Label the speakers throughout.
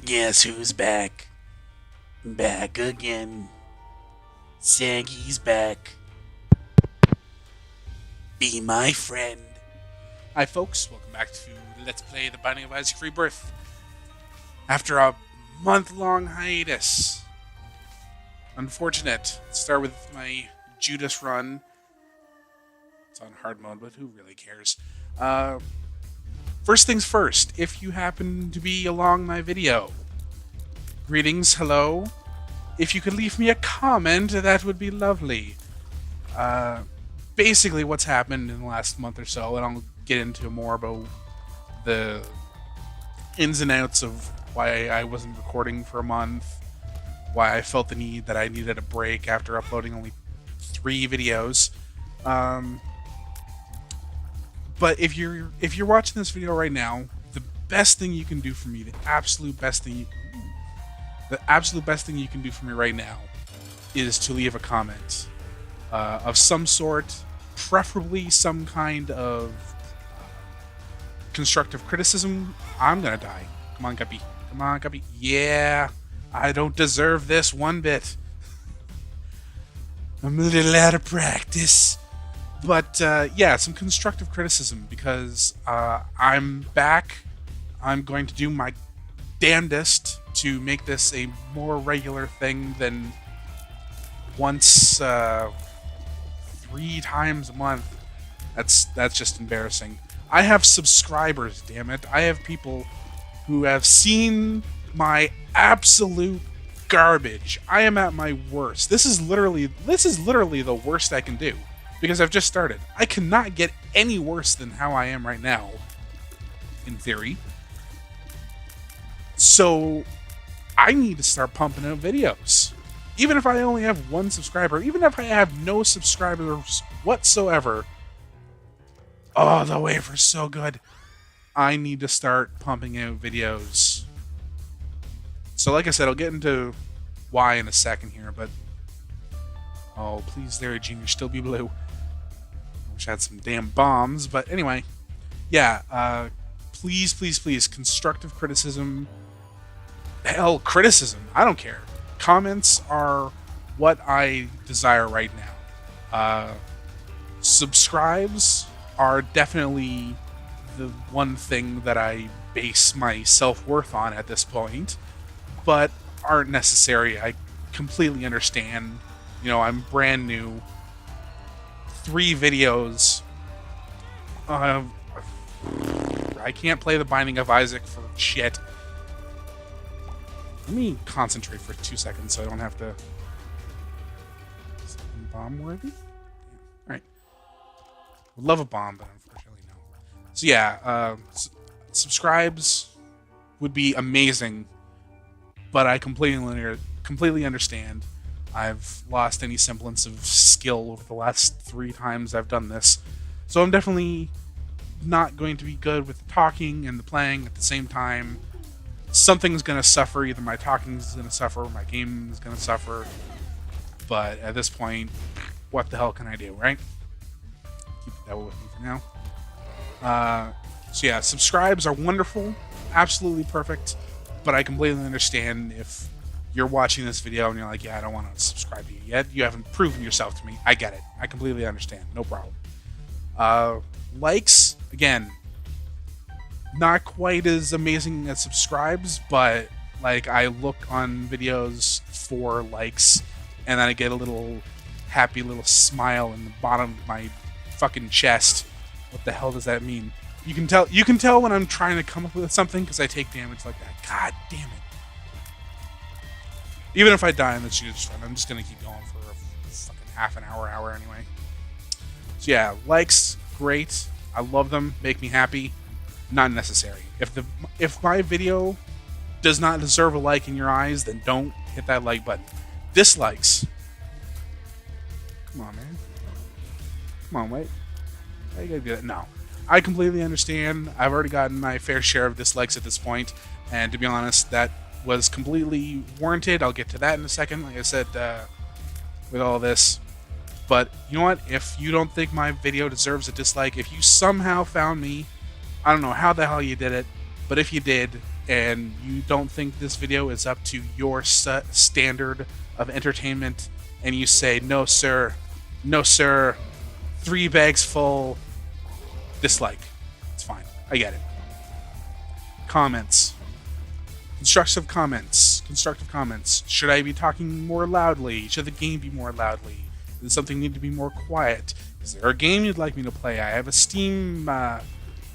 Speaker 1: Guess who's back? Back again. Saggy's back. Be my friend.
Speaker 2: Hi folks, welcome back to Let's Play The Binding of Isaac Rebirth. After a month-long hiatus. Unfortunate. Let's start with my Judas run. It's on hard mode, but who really cares? First things first, if you happen to be along my video, greetings, hello. If you could leave me a comment, that would be lovely. Basically what's happened in the last month or so, and I'll get into more about the ins and outs of why I wasn't recording for a month, why I felt the need that I needed a break after uploading only 3 videos. But if you're watching this video right now, the best thing you can do for me, the absolute best thing you can do for me right now is to leave a comment of some sort, preferably some kind of constructive criticism. I'm gonna die. Come on, Guppy. Come on, Guppy. Yeah, I don't deserve this one bit. I'm a little out of practice. But yeah, some constructive criticism, because I'm back. I'm going to do my damnedest to make this a more regular thing than once 3 times a month. That's just embarrassing. I have subscribers, damn it. I have people who have seen my absolute garbage. I am at my worst. This is literally the worst I can do, because I've just started. I cannot get any worse than how I am right now, in theory. So I need to start pumping out videos. Even if I only have 1 subscriber, even if I have no subscribers whatsoever. Oh, the wafer's so good. I need to start pumping out videos. So like I said, I'll get into why in a second here, but oh, please, Larry Jr., still be blue. I wish I had some damn bombs, but anyway. Yeah, please, constructive criticism. Hell, criticism. I don't care. Comments are what I desire right now. Subscribes are definitely the one thing that I base my self-worth on at this point, but aren't necessary. I completely understand. You know, I'm brand new. 3 videos. I can't play The Binding of Isaac for shit. Let me concentrate for 2 seconds so I don't have to... Is it bomb worthy? Alright. Would love a bomb, but unfortunately no. So yeah, subscribes would be amazing, but I completely understand. I've lost any semblance of skill over the last 3 times I've done this, so I'm definitely not going to be good with the talking and the playing at the same time. Something's going to suffer. Either my talking is going to suffer or my game is going to suffer. But at this point, what the hell can I do, right? Keep that with me for now. So yeah, subscribes are wonderful. Absolutely perfect. But I completely understand if you're watching this video and you're like, yeah, I don't want to subscribe to you yet. You haven't proven yourself to me. I get it. I completely understand. No problem. Likes, again, not quite as amazing as subscribes, but like I look on videos for likes and then I get a little happy little smile in the bottom of my fucking chest. What the hell does that mean? You can tell when I'm trying to come up with something because I take damage like that. God damn it. Even if I die in the Judas run, I'm just gonna keep going for a fucking half an hour anyway. So yeah, likes, great. I love them, make me happy. Not necessary. If my video does not deserve a like in your eyes, then don't hit that like button. Dislikes. Come on, man. Come on, wait. Why you gotta do that? No. I completely understand. I've already gotten my fair share of dislikes at this point, and to be honest, that was completely warranted. I'll get to that in a second, like I said, with all this. But you know what? If you don't think my video deserves a dislike, if you somehow found me, I don't know how the hell you did it, but if you did, and you don't think this video is up to your standard of entertainment, and you say, no sir, 3 bags full, dislike. It's fine. I get it. Comments. Constructive comments. Should I be talking more loudly? Should the game be more loudly? Does something need to be more quiet? Is there a game you'd like me to play? I have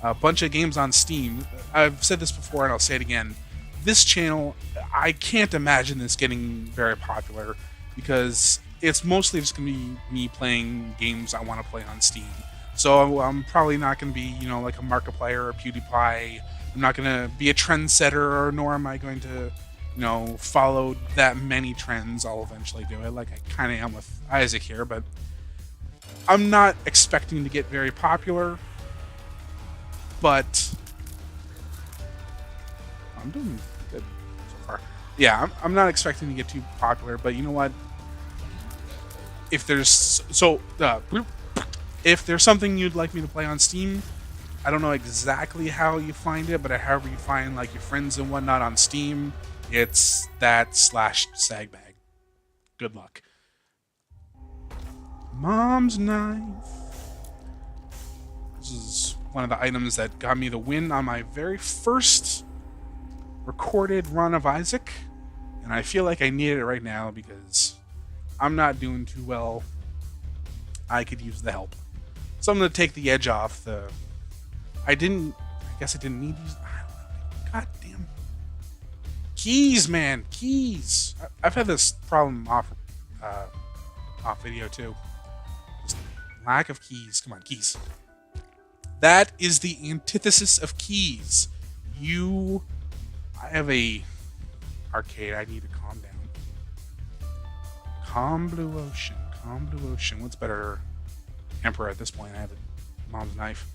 Speaker 2: a bunch of games on Steam. I've said this before and I'll say it again. This channel, I can't imagine this getting very popular because it's mostly just going to be me playing games I want to play on Steam. So I'm probably not going to be, like a Markiplier or PewDiePie. I'm not going to be a trendsetter, nor am I going to, follow that many trends. I'll eventually do it, like I kind of am with Isaac here, but I'm not expecting to get very popular. But I'm doing good so far. Yeah, I'm not expecting to get too popular, but you know what? If there's something you'd like me to play on Steam, I don't know exactly how you find it, but however you find like your friends and whatnot on Steam, it's that /SagBag. Good luck. Mom's knife. This is one of the items that got me the win on my very first recorded run of Isaac, and I feel like I need it right now because I'm not doing too well. I could use the help. So I'm going to take the edge off. I guess I didn't need these. I don't know. God damn. Keys, man. Keys. I've had this problem off video too. Just lack of keys. Come on, keys. That is the antithesis of keys. I have a arcade. I need to calm down. Calm blue ocean. What's better? Emperor at this point. I have a mom's knife.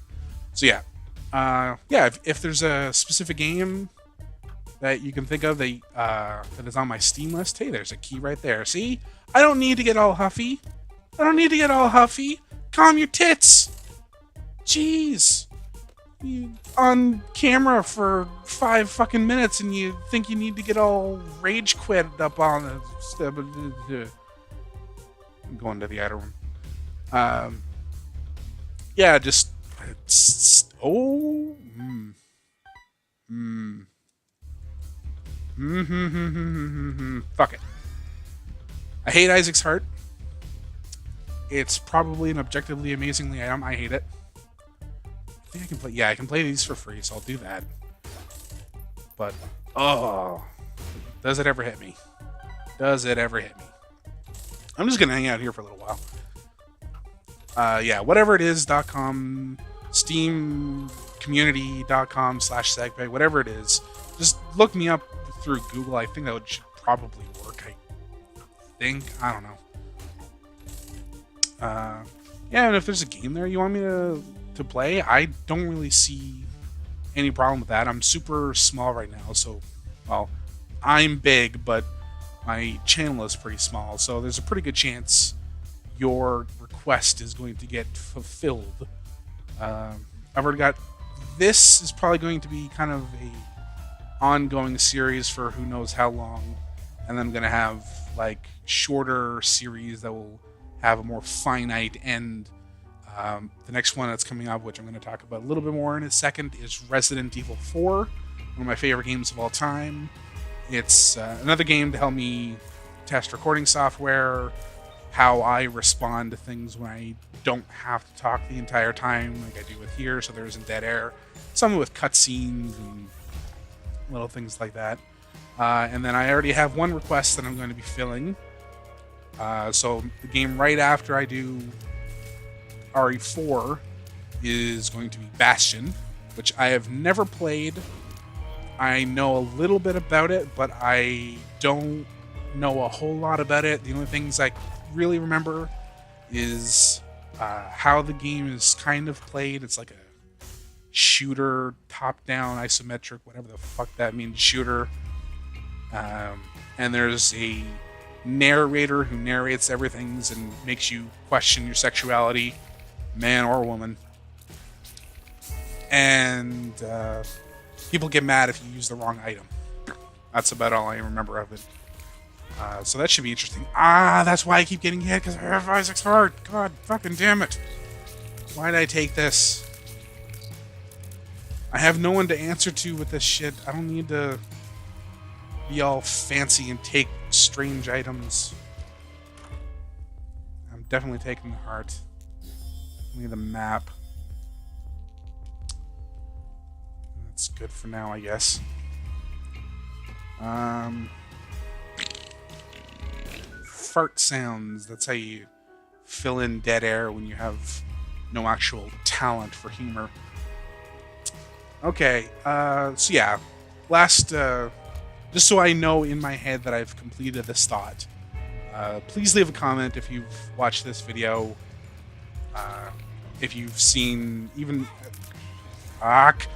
Speaker 2: So yeah. If there's a specific game that you can think of that is on my Steam list, hey, there's a key right there. See? I don't need to get all huffy. Calm your tits. Jeez. You on camera for 5 fucking minutes and you think you need to get all rage quit up on it. I'm going to the outer room. Fuck it. I hate Isaac's Heart. It's probably an objectively amazingly item. I hate it. I think I can play. Yeah, I can play these for free, so I'll do that. But does it ever hit me? I'm just gonna hang out here for a little while. Whatever it is, .com, Steam community.com /SagBag, whatever it is, just look me up through Google. I think that should probably work. I don't know. And if there's a game there you want me to play, I don't really see any problem with that. I'm super small right now, so, well, I'm big, but my channel is pretty small, so there's a pretty good chance your request is going to get fulfilled. I've already got... This is probably going to be kind of a ongoing series for who knows how long, and then I'm going to have, like, shorter series that will have a more finite end. The next one that's coming up, which I'm going to talk about a little bit more in a second, is Resident Evil 4, one of my favorite games of all time. It's another game to help me test recording software, how I respond to things when I don't have to talk the entire time like I do with here, so there isn't dead air. Some with cutscenes and little things like that. And then I already have one request that I'm going to be filling. So the game right after I do RE4 is going to be Bastion, which I have never played. I know a little bit about it, but I don't know a whole lot about it. The only things I really remember is how the game is kind of played. It's like a shooter, top-down, isometric, whatever the fuck that means, shooter. And there's a narrator who narrates everything and makes you question your sexuality, man or woman. And people get mad if you use the wrong item. That's about all I remember of it. So that should be interesting. That's why I keep getting hit, because I have Isaac's heart. God fucking damn it. Why did I take this? I have no one to answer to with this shit. I don't need to be all fancy and take strange items. I'm definitely taking the heart. Give me the map. That's good for now, I guess. Fart sounds. That's how you fill in dead air when you have no actual talent for humor. Okay, so yeah. Last, just so I know in my head that I've completed this thought, please leave a comment if you've watched this video. If you've seen even at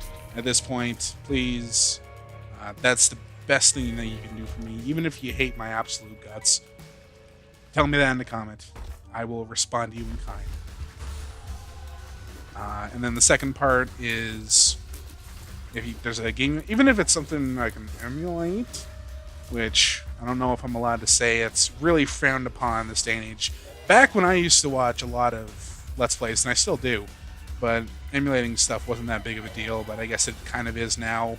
Speaker 2: this point, please. That's the best thing that you can do for me. Even if you hate my absolute guts, tell me that in the comment. I will respond to you in kind. And then the second part is, there's a game, even if it's something I can emulate, which I don't know if I'm allowed to say. It's really frowned upon this day and age. Back when I used to watch a lot of Let's Plays, and I still do, but emulating stuff wasn't that big of a deal, but I guess it kind of is now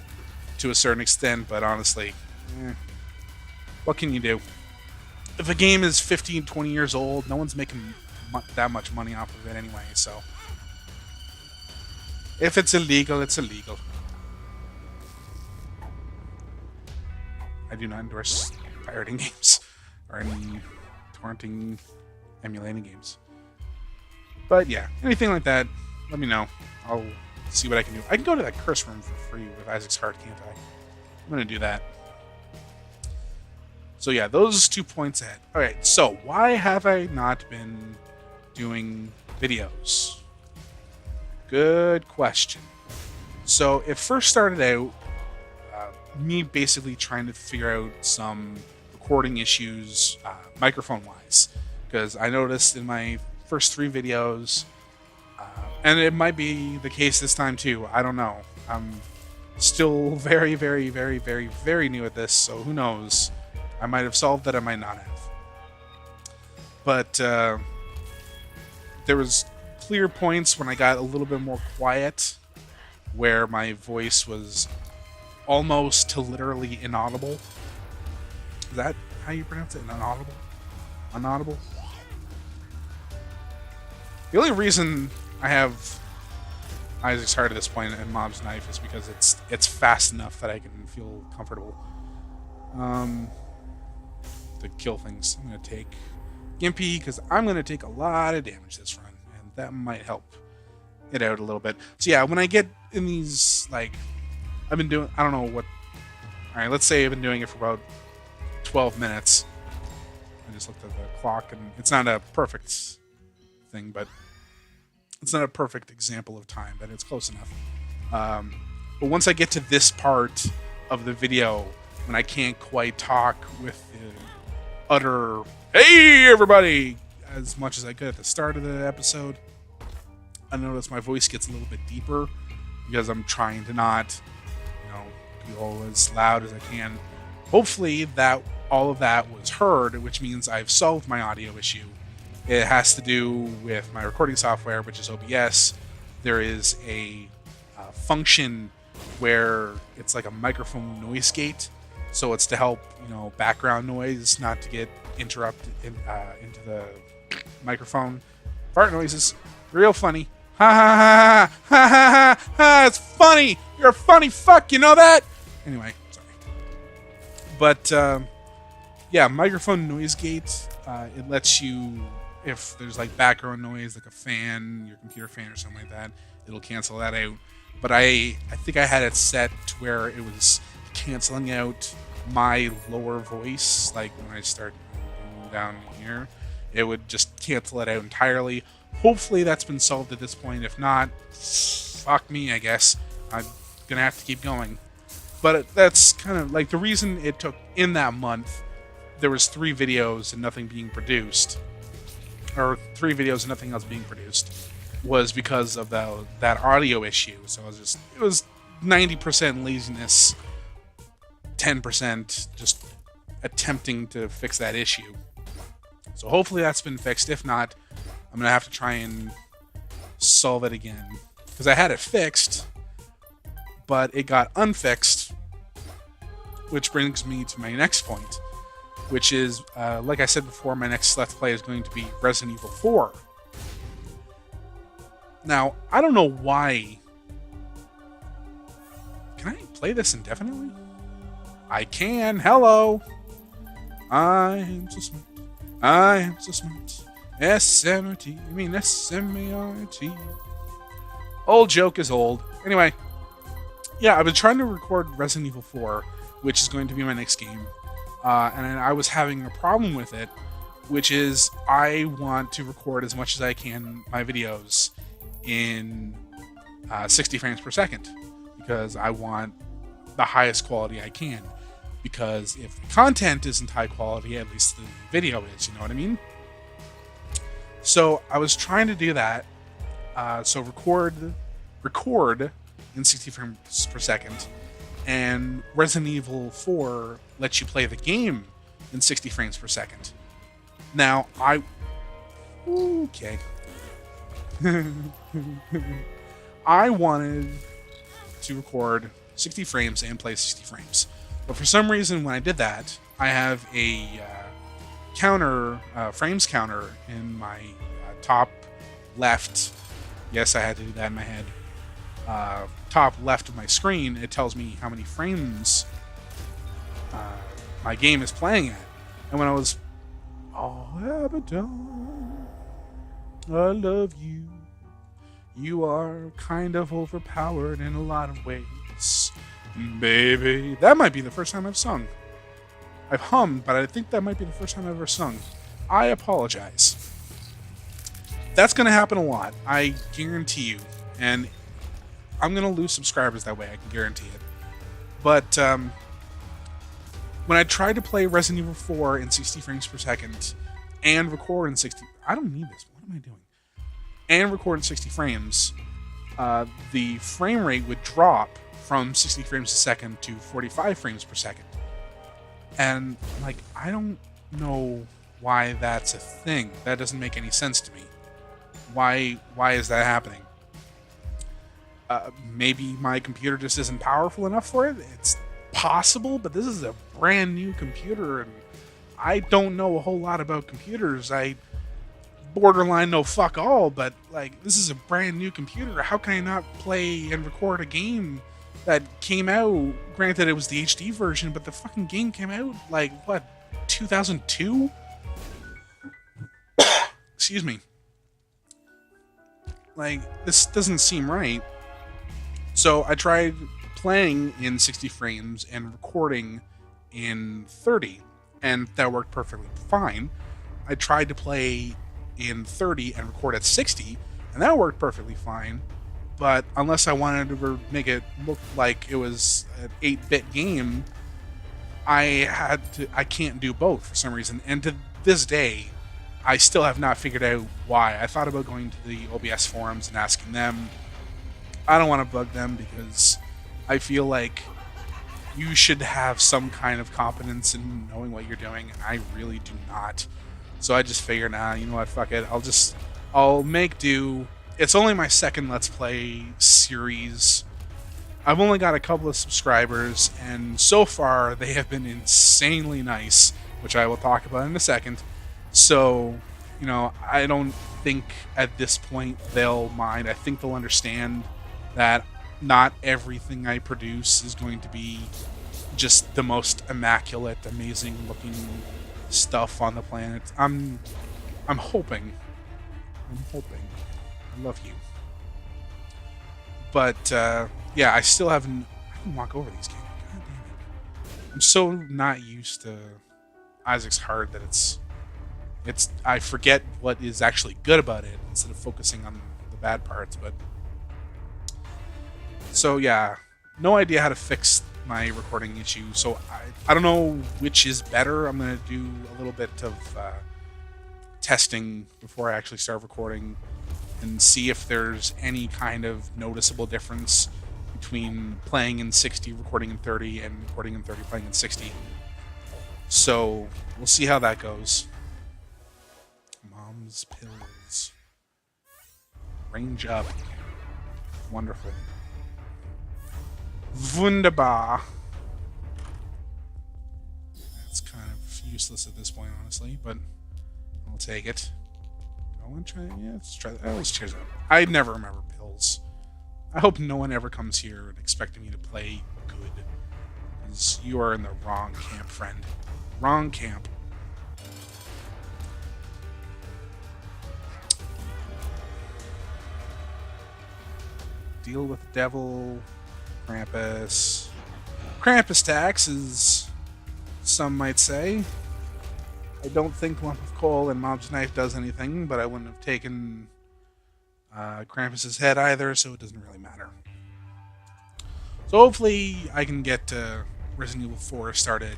Speaker 2: to a certain extent. But honestly, what can you do? If a game is 15, 20 years old, no one's making that much money off of it anyway, so if it's illegal, it's illegal. I do not endorse pirating games or any torrenting, emulating games. But yeah, anything like that, let me know. I'll see what I can do. I can go to that curse room for free with Isaac's heart, can't I? I'm going to do that. So yeah, those 2 points ahead. Alright, so why have I not been doing videos? Good question. So it first started out me basically trying to figure out some recording issues microphone-wise, because I noticed in my first 3 videos, and it might be the case this time too, I don't know. I'm still very, very, very, very, very new at this, so who knows. I might have solved it, I might not have. But there was clear points when I got a little bit more quiet, where my voice was almost to literally inaudible. Is that how you pronounce it? Inaudible? Inaudible? The only reason I have Isaac's heart at this point and Mob's knife is because it's fast enough that I can feel comfortable. To kill things, I'm going to take Gimpy, because I'm going to take a lot of damage this run, and that might help it out a little bit. So yeah, when I get in these, like, I've been doing, I don't know what, alright, let's say I've been doing it for about 12 minutes. I just looked at the clock, and it's not a perfect thing, but it's not a perfect example of time, but it's close enough. But once I get to this part of the video, when I can't quite talk with the utter, hey everybody, as much as I could at the start of the episode, I notice my voice gets a little bit deeper, because I'm trying to not, go as loud as I can. Hopefully that all of that was heard, which means I've solved my audio issue. It has to do with my recording software, which is OBS. There is a function where it's like a microphone noise gate, so it's to help background noise not to get interrupted into the microphone. Fart noises, real funny. Ha ha ha ha ha ha ha! It's funny. You're a funny fuck. You know that? Anyway, sorry. But yeah, microphone noise gate. It lets you, if there's like background noise, like a fan, your computer fan or something like that, it'll cancel that out. But I think I had it set to where it was canceling out my lower voice. Like when I start down here, it would just cancel it out entirely. Hopefully that's been solved at this point. If not, fuck me, I guess. I'm gonna have to keep going. But that's kind of like the reason it took in that month. There was 3 videos and nothing being produced, or 3 videos and nothing else being produced, was because of that audio issue. So it was 90% laziness, 10% just attempting to fix that issue. So hopefully that's been fixed. If not, I'm going to have to try and solve it again. Because I had it fixed, but it got unfixed. Which brings me to my next point, which is, like I said before, my next Let's Play is going to be Resident Evil 4. Now, I don't know why. Can I play this indefinitely? I can. Hello. I am so smart. I am so smart. S-M-R-T. I mean S-M-A-R-T. Old joke is old. Anyway. Yeah, I've been trying to record Resident Evil 4, which is going to be my next game. And I was having a problem with it, which is I want to record as much as I can my videos in 60 frames per second. Because I want the highest quality I can. Because if the content isn't high quality, at least the video is, you know what I mean? So I was trying to do that. So record in 60 frames per second. And Resident Evil 4 lets you play the game in 60 frames per second. Now, okay. I wanted to record 60 frames and play 60 frames. But for some reason, when I did that, I have a frames counter in my top left. Yes, I had to do that in my head. Top left of my screen, it tells me how many frames my game is playing at. And when I was, all Abaddon, I love you. You are kind of overpowered in a lot of ways, baby. That might be the first time I've sung. I've hummed, but I think that might be the first time I've ever sung. I apologize. That's going to happen a lot. I guarantee you. And I'm going to lose subscribers that way. I can guarantee it. But when I tried to play Resident Evil 4 in 60 frames per second and record in 60... I don't need this. What am I doing? And record in 60 frames, the frame rate would drop from 60 frames a second to 45 frames per second. And, like, I don't know why that's a thing. That doesn't make any sense to me. Why is that happening? Maybe my computer just isn't powerful enough for it. It's possible, but this is a brand new computer, and I don't know a whole lot about computers. I borderline know fuck all, but like, this is a brand new computer. How can I not play and record a game that came out? Granted, it was the HD version, but the fucking game came out like, what, 2002? Excuse me. Like, this doesn't seem right. So I tried playing in 60 frames and recording in 30, and that worked perfectly fine. I tried to play in 30 and record at 60, and that worked perfectly fine. But unless I wanted to make it look like it was an 8-bit game, I can't do both for some reason. And to this day, I still have not figured out why. I thought about going to the OBS forums and asking them. I don't want to bug them because I feel like you should have some kind of competence in knowing what you're doing, and I really do not. So I just figured, you know what, fuck it. I'll make do. It's only my second Let's Play series. I've only got a couple of subscribers, and so far they have been insanely nice, which I will talk about in a second. So, you know, I don't think at this point they'll mind. I think they'll understand that not everything I produce is going to be just the most immaculate, amazing looking stuff on the planet. I'm hoping. I love you. But yeah, I still haven't. I can walk over these games. God damn it! I'm so not used to Isaac's Heart that it's. I forget what is actually good about it instead of focusing on the bad parts. But so yeah, no idea how to fix my recording issue. So I don't know which is better. I'm gonna do a little bit of testing before I actually start recording and see if there's any kind of noticeable difference between playing in 60, recording in 30, and recording in 30, playing in 60. So we'll see how that goes. Mom's pills. Range up. Wonderful. Wunderbar. That's kind of useless at this point, honestly, but I'll take it. I want to try. Yeah, let's try that. Let's cheers up. I never remember pills. I hope no one ever comes here and expecting me to play good, because you are in the wrong camp, friend. Wrong camp. Deal with the devil. Krampus. Krampus tax, as some might say. I don't think lump of coal and mob's knife does anything, but I wouldn't have taken Krampus's head either, so it doesn't really matter. So hopefully I can get Resident Evil 4 started.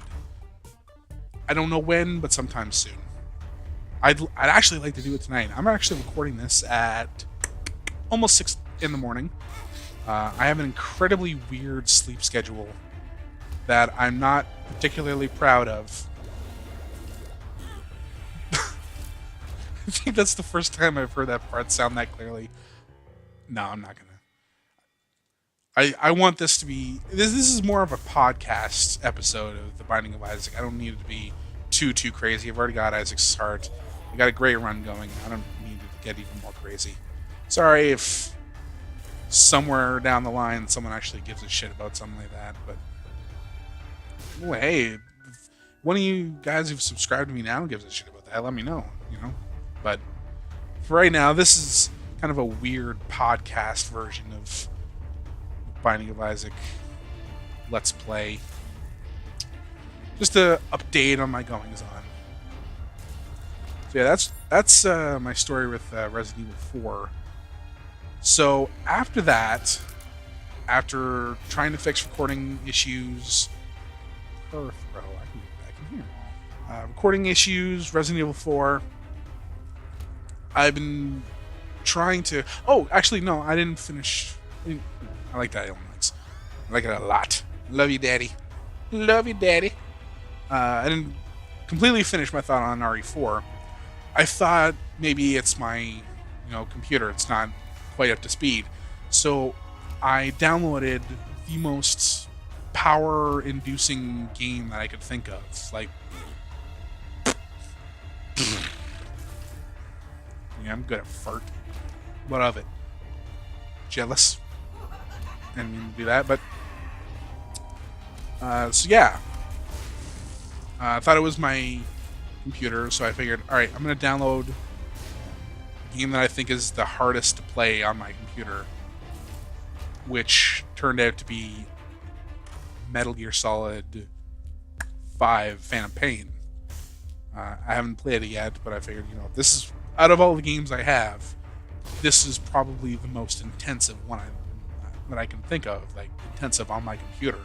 Speaker 2: I don't know when, but sometime soon. I'd actually like to do it tonight. I'm actually recording this at almost 6 in the morning. I have an incredibly weird sleep schedule that I'm not particularly proud of. I think that's the first time I've heard that part sound that clearly. No, I'm not gonna. I want this to be... This is more of a podcast episode of The Binding of Isaac. I don't need it to be too crazy. I've already got Isaac's heart. I got a great run going. I don't need it to get even more crazy. Sorry if somewhere down the line someone actually gives a shit about something like that, but... Well, hey, if one of you guys who've subscribed to me now gives a shit about that, let me know, you know? But for right now, this is kind of a weird podcast version of Binding of Isaac Let's Play. Just to update on my goings on. So yeah, that's my story with Resident Evil 4. So after that, after trying to fix recording issues, Perth, bro, I can get back in here. Recording issues, Resident Evil 4. I've been trying to... Oh, actually, no, I didn't finish... I like that Illinois. I like it a lot. Love you, Daddy. Love you, Daddy. I didn't completely finish my thought on RE4. I thought maybe it's my, computer. It's not quite up to speed. So I downloaded the most power-inducing game that I could think of. Like... Yeah, I'm good at fart. What of it? Jealous. I didn't mean to do that, but... so yeah. I thought it was my computer, so I figured, alright, I'm going to download a game that I think is the hardest to play on my computer, which turned out to be Metal Gear Solid 5 Phantom Pain. I haven't played it yet, but I figured, this is... Out of all the games I have, this is probably the most intensive one that I can think of, like intensive on my computer.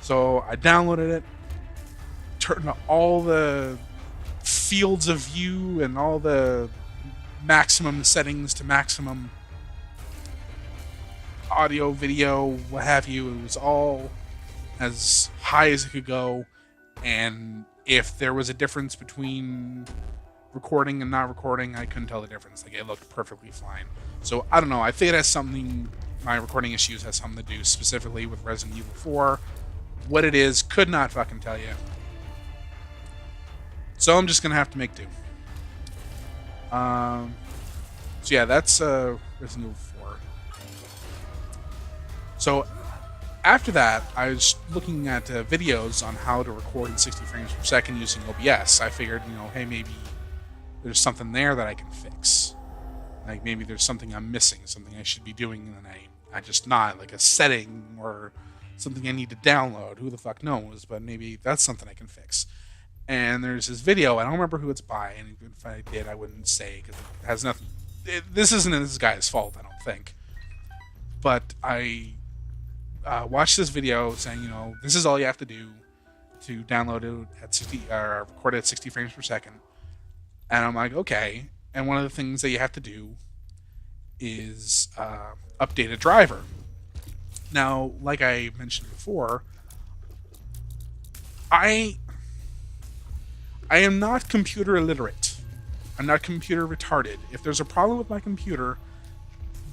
Speaker 2: So I downloaded it, turned all the fields of view and all the maximum settings to maximum audio, video, what have you. It was all as high as it could go, and if there was a difference between recording and not recording, I couldn't tell the difference. Like, it looked perfectly fine. So I don't know, I think it has something, my recording issues has something to do specifically with Resident Evil 4. What it is, could not fucking tell you. So I'm just gonna have to make do. So yeah, that's Resident Evil 4. So after that, I was looking at videos on how to record in 60 frames per second using OBS. I figured, hey, maybe there's something there that I can fix. Like, maybe there's something I'm missing, something I should be doing, and I just not, like a setting or something I need to download. Who the fuck knows? But maybe that's something I can fix. And there's this video. I don't remember who it's by, and if I did, I wouldn't say, because it has nothing... This isn't this guy's fault, I don't think. But I watched this video saying, this is all you have to do to download it at 60, or record it at 60 frames per second. And I'm like, okay. And one of the things that you have to do is update a driver. Now, like I mentioned before, I am not computer illiterate. I'm not computer retarded. If there's a problem with my computer,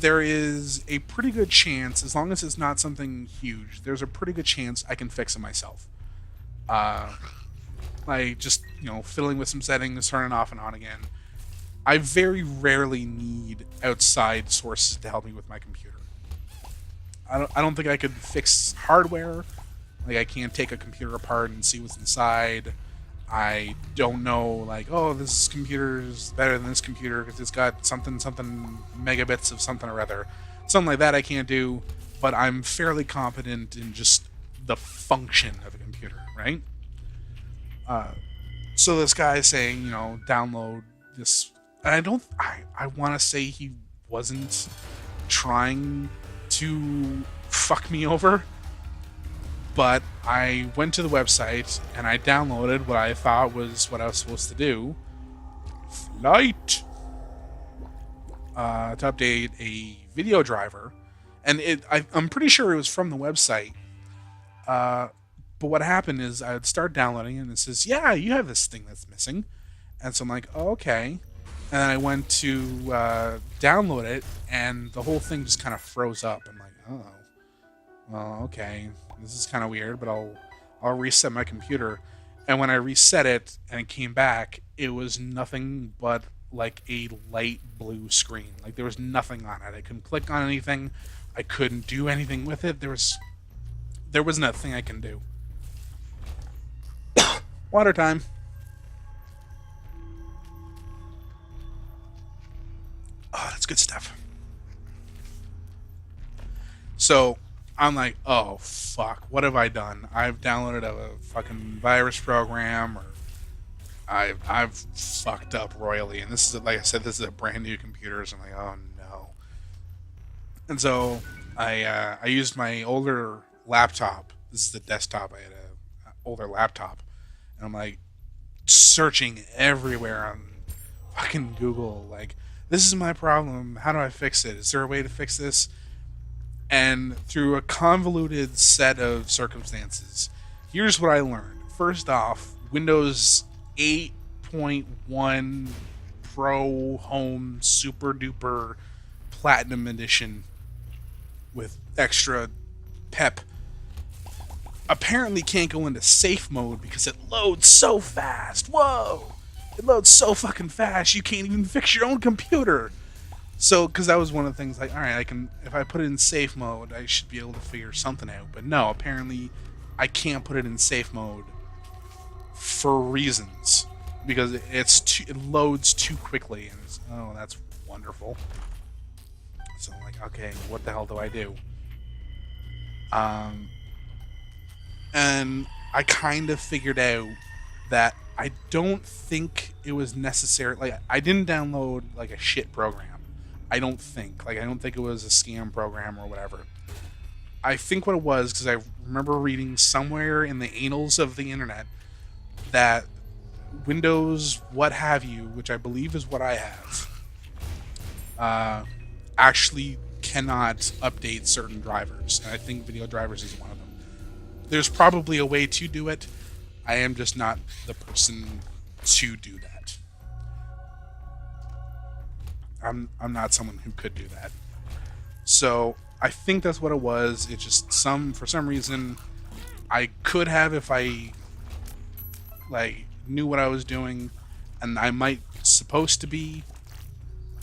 Speaker 2: there is a pretty good chance, as long as it's not something huge, there's a pretty good chance I can fix it myself. Like just, fiddling with some settings, turning off and on again. I very rarely need outside sources to help me with my computer. I don't think I could fix hardware. Like, I can't take a computer apart and see what's inside. I don't know, like, oh, this computer is better than this computer because it's got something megabits of something or other. Something like that I can't do, but I'm fairly competent in just the function of a computer, right? So this guy is saying, download this. And I want to say he wasn't trying to fuck me over, but I went to the website and I downloaded what I thought was what I was supposed to do. Flight! To update a video driver. And I'm pretty sure it was from the website. But what happened is I would start downloading and it says, yeah, you have this thing that's missing. And so I'm like, oh, okay. And then I went to download it and the whole thing just kind of froze up. I'm like, oh, well, okay. This is kind of weird, but I'll reset my computer. And when I reset it and it came back, it was nothing but like a light blue screen. Like there was nothing on it. I couldn't click on anything. I couldn't do anything with it. There wasn't a thing I can do. Water time. Oh, that's good stuff. So I'm like, oh, fuck, what have I done? I've downloaded a fucking virus program, or I've fucked up royally. And this is, like I said, this is a brand new computer, so I'm like, oh, no. And so I used my older laptop. This is the desktop. I had an older laptop. And I'm like searching everywhere on fucking Google, like, this is my problem. How do I fix it? Is there a way to fix this? And through a convoluted set of circumstances, here's what I learned. First off, Windows 8.1 Pro Home Super Duper Platinum Edition with extra pep apparently can't go into safe mode because it loads so fast. Whoa! It loads so fucking fast, you can't even fix your own computer. So, because that was one of the things, like, alright, if I put it in safe mode, I should be able to figure something out. But no, apparently, I can't put it in safe mode for reasons. Because it loads too quickly, and that's wonderful. So I'm like, okay, what the hell do I do? And I kind of figured out that I don't think it was necessary. Like, I didn't download, like, a shit program. I don't think it was a scam program or whatever. I think what it was, because I remember reading somewhere in the annals of the internet that Windows what have you, which I believe is what I have, actually cannot update certain drivers. And I think video drivers is one of them. There's probably a way to do it. I am just not the person to do that. I'm not someone who could do that. So I think that's what it was. It just for some reason I could have if I knew what I was doing, and I might supposed to be,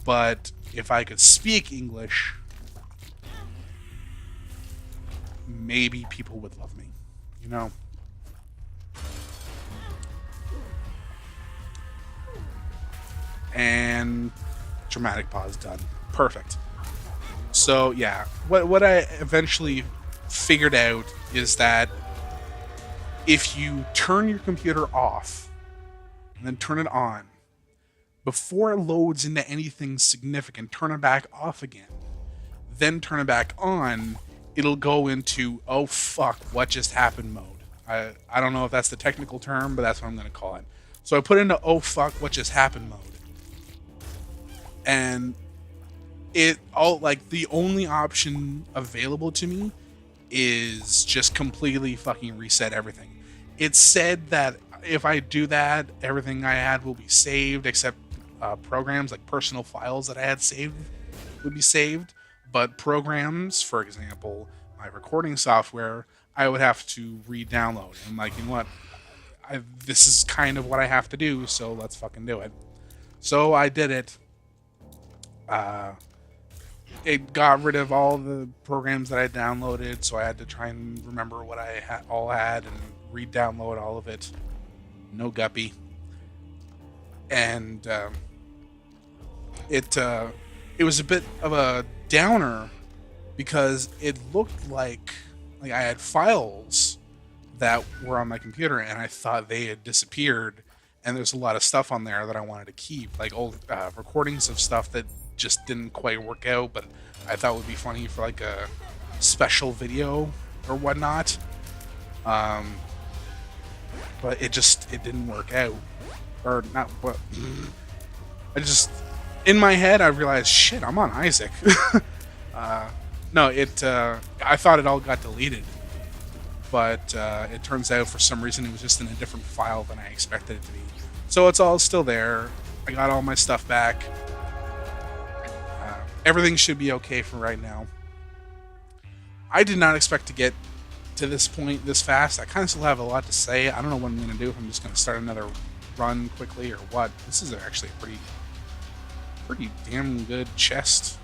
Speaker 2: but if I could speak English, maybe people would love me, And dramatic pause done. Perfect. So yeah, what I eventually figured out is that if you turn your computer off and then turn it on, before it loads into anything significant, turn it back off again, then turn it back on, it'll go into, oh fuck, what just happened mode. I don't know if that's the technical term, but that's what I'm going to call it. So I put into, oh fuck, what just happened mode. And the only option available to me is just completely fucking reset everything. It said that if I do that, everything I had will be saved except programs like personal files that I had saved would be saved. But programs, for example, my recording software, I would have to re-download. And like, you know what? This is kind of what I have to do, so let's fucking do it. So I did it. It got rid of all the programs that I downloaded, so I had to try and remember what I all had and re-download all of it. No guppy. And it was a bit of a downer because it looked like I had files that were on my computer and I thought they had disappeared, and there's a lot of stuff on there that I wanted to keep, like old recordings of stuff that just didn't quite work out, but I thought would be funny for like a special video or whatnot. But it didn't work out, or not. What? I just, in my head, I realized, shit, I'm on Isaac. No, I thought it all got deleted, but it turns out for some reason it was just in a different file than I expected it to be. So it's all still there. I got all my stuff back. Everything should be okay for right now. I did not expect to get to this point this fast. I kind of still have a lot to say. I don't know what I'm going to do, if I'm just going to start another run quickly or what. This is actually a pretty damn good chest.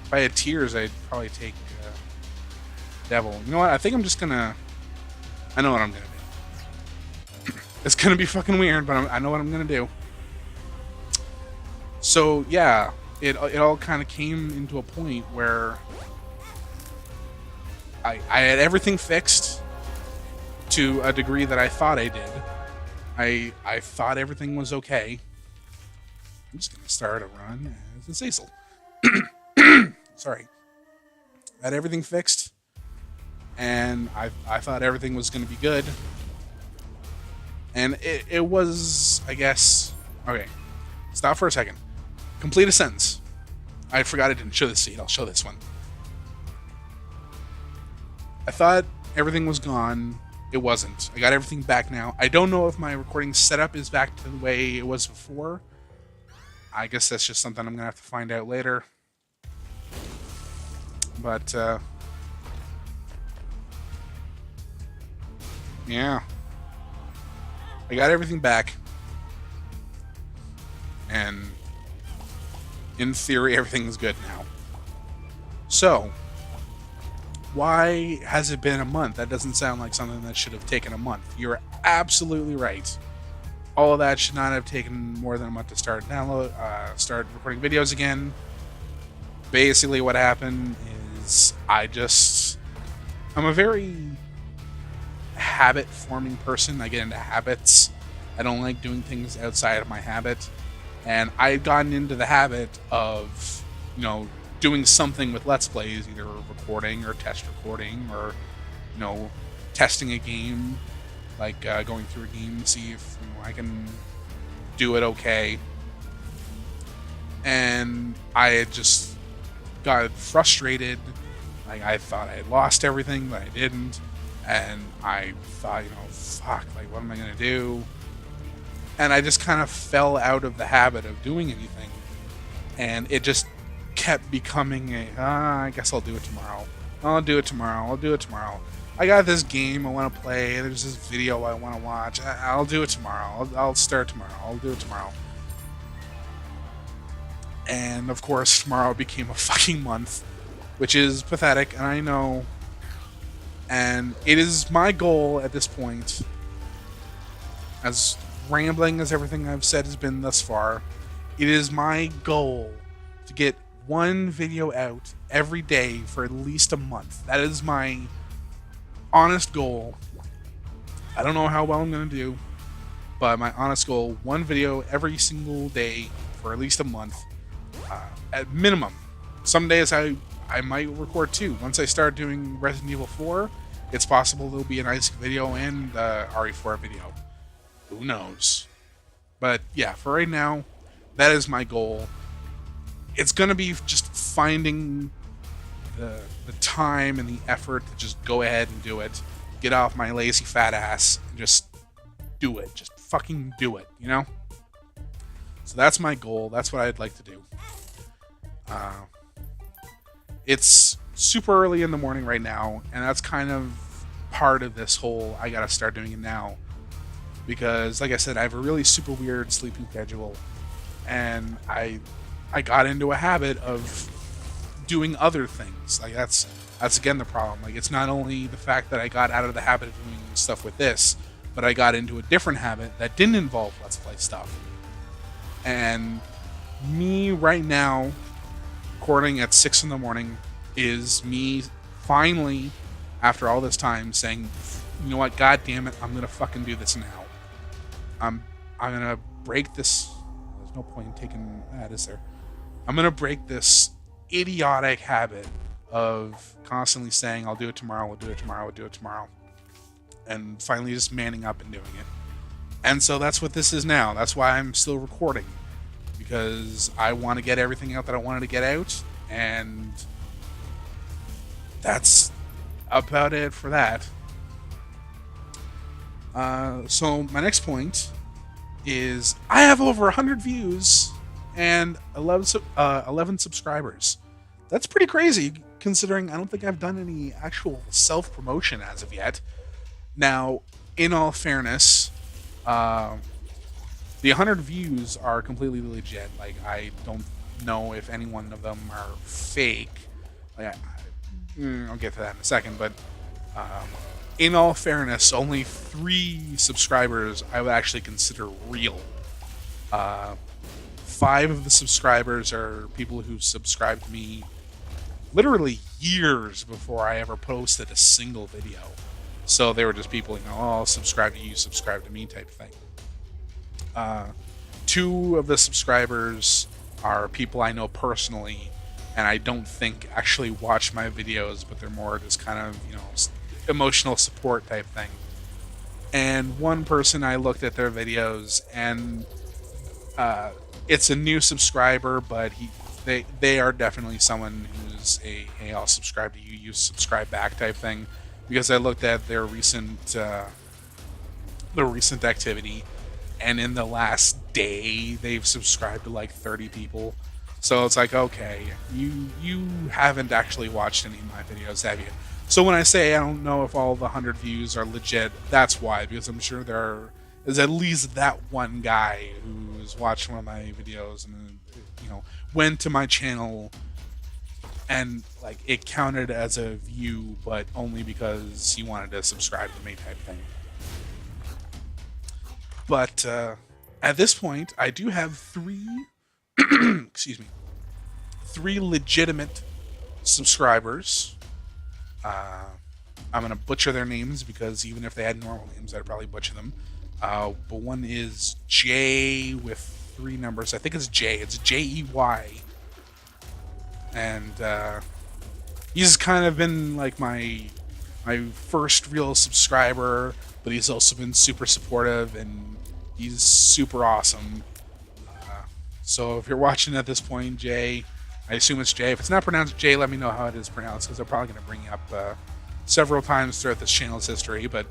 Speaker 2: If I had tears, I'd probably take Devil. You know what? I think I'm just going to... I know what I'm going to do. It's going to be fucking weird, but I know what I'm going to do. So, yeah, it all kind of came into a point where I had everything fixed to a degree that I thought I did. I thought everything was okay. I'm just going to start a run as a Cecil. Sorry. I had everything fixed, and I thought everything was going to be good. And it was, I guess... Okay, stop for a second. Complete a sentence. I forgot I didn't show this seed. I'll show this one. I thought everything was gone. It wasn't. I got everything back now. I don't know if my recording setup is back to the way it was before. I guess that's just something I'm going to have to find out later. But, yeah. I got everything back. And in theory, everything's good now. So, why has it been a month? That doesn't sound like something that should have taken a month. You're absolutely right. All of that should not have taken more than a month to start recording videos again. Basically, what happened is I'm a very habit-forming person. I get into habits. I don't like doing things outside of my habit. And I had gotten into the habit of, doing something with Let's Plays, either recording or test recording, or, testing a game, like going through a game to see if I can do it okay. And I had just got frustrated. Like, I thought I had lost everything, but I didn't. And I thought, fuck, like, what am I going to do? And I just kind of fell out of the habit of doing anything. And it just kept becoming I guess I'll do it tomorrow. I'll do it tomorrow. I got this game I want to play. There's this video I want to watch. I'll do it tomorrow. I'll start tomorrow. I'll do it tomorrow. And, of course, tomorrow became a fucking month, which is pathetic, and I know. And it is my goal at this point, as rambling as everything I've said has been thus far, it is my goal to get one video out every day for at least a month. That is my honest goal. I don't know how well I'm going to do, but my honest goal, one video every single day for at least a month, at minimum. Some days I might record two. Once I start doing Resident Evil 4, it's possible there'll be an Isaac video and RE4 video. Who knows? But yeah, for right now, that is my goal. It's going to be just finding the time and the effort to just go ahead and do it. Get off my lazy fat ass and just do it. Just fucking do it, you know? So that's my goal. That's what I'd like to do. It's super early in the morning right now, and that's kind of part of this whole I gotta start doing it now. Because, like I said, I have a really super weird sleeping schedule, and I got into a habit of doing other things. Like that's again the problem. Like it's not only the fact that I got out of the habit of doing stuff with this, but I got into a different habit that didn't involve Let's Play stuff. And me right now, recording at 6 in the morning, is me finally, after all this time, saying, you know what, god damn it, I'm gonna fucking do this now. I'm gonna break this. There's no point in taking that, is there? I'm gonna break this idiotic habit of constantly saying, I'll do it tomorrow, we'll do it tomorrow, we'll do it tomorrow. And finally just manning up and doing it. And so that's what this is now. That's why I'm still recording. Because I want to get everything out that I wanted to get out. And that's about it for that. So my next point is I have over 100 views and 11 subscribers. That's pretty crazy, considering I don't think I've done any actual self-promotion as of yet. Now, in all fairness, the 100 views are completely legit. Like, I don't know if any one of them are fake. Like, I'll get to that in a second, but in all fairness, only 3 subscribers I would actually consider real. 5 of the subscribers are people who subscribed to me literally years before I ever posted a single video. So they were just people, you know, oh, I'll subscribe to you, subscribe to me type thing. 2 of the subscribers are people I know personally, and I don't think actually watch my videos, but they're more just kind of, you know, emotional support type thing. And 1 person, I looked at their videos, and it's a new subscriber, but they are definitely someone who's a hey, I'll subscribe to you, you subscribe back type thing, because I looked at their recent activity, and in the last day they've subscribed to like 30 people. So it's like, okay, you haven't actually watched any of my videos, have you? So when I say I don't know if all the 100 views are legit, that's why, because I'm sure there is at least that one guy who's watched one of my videos and, you know, went to my channel and like it counted as a view, but only because he wanted to subscribe to me type thing. But at this point, I do have 3 excuse me, 3 legitimate subscribers. I'm gonna butcher their names because even if they had normal names, I'd probably butcher them. But one is Jay with 3 numbers. I think it's Jay. It's Jey. And he's kind of been like my first real subscriber, but he's also been super supportive and he's super awesome. So if you're watching at this point, Jay, I assume it's Jay. If it's not pronounced Jay, let me know how it is pronounced, because I'm probably going to bring you up several times throughout this channel's history. But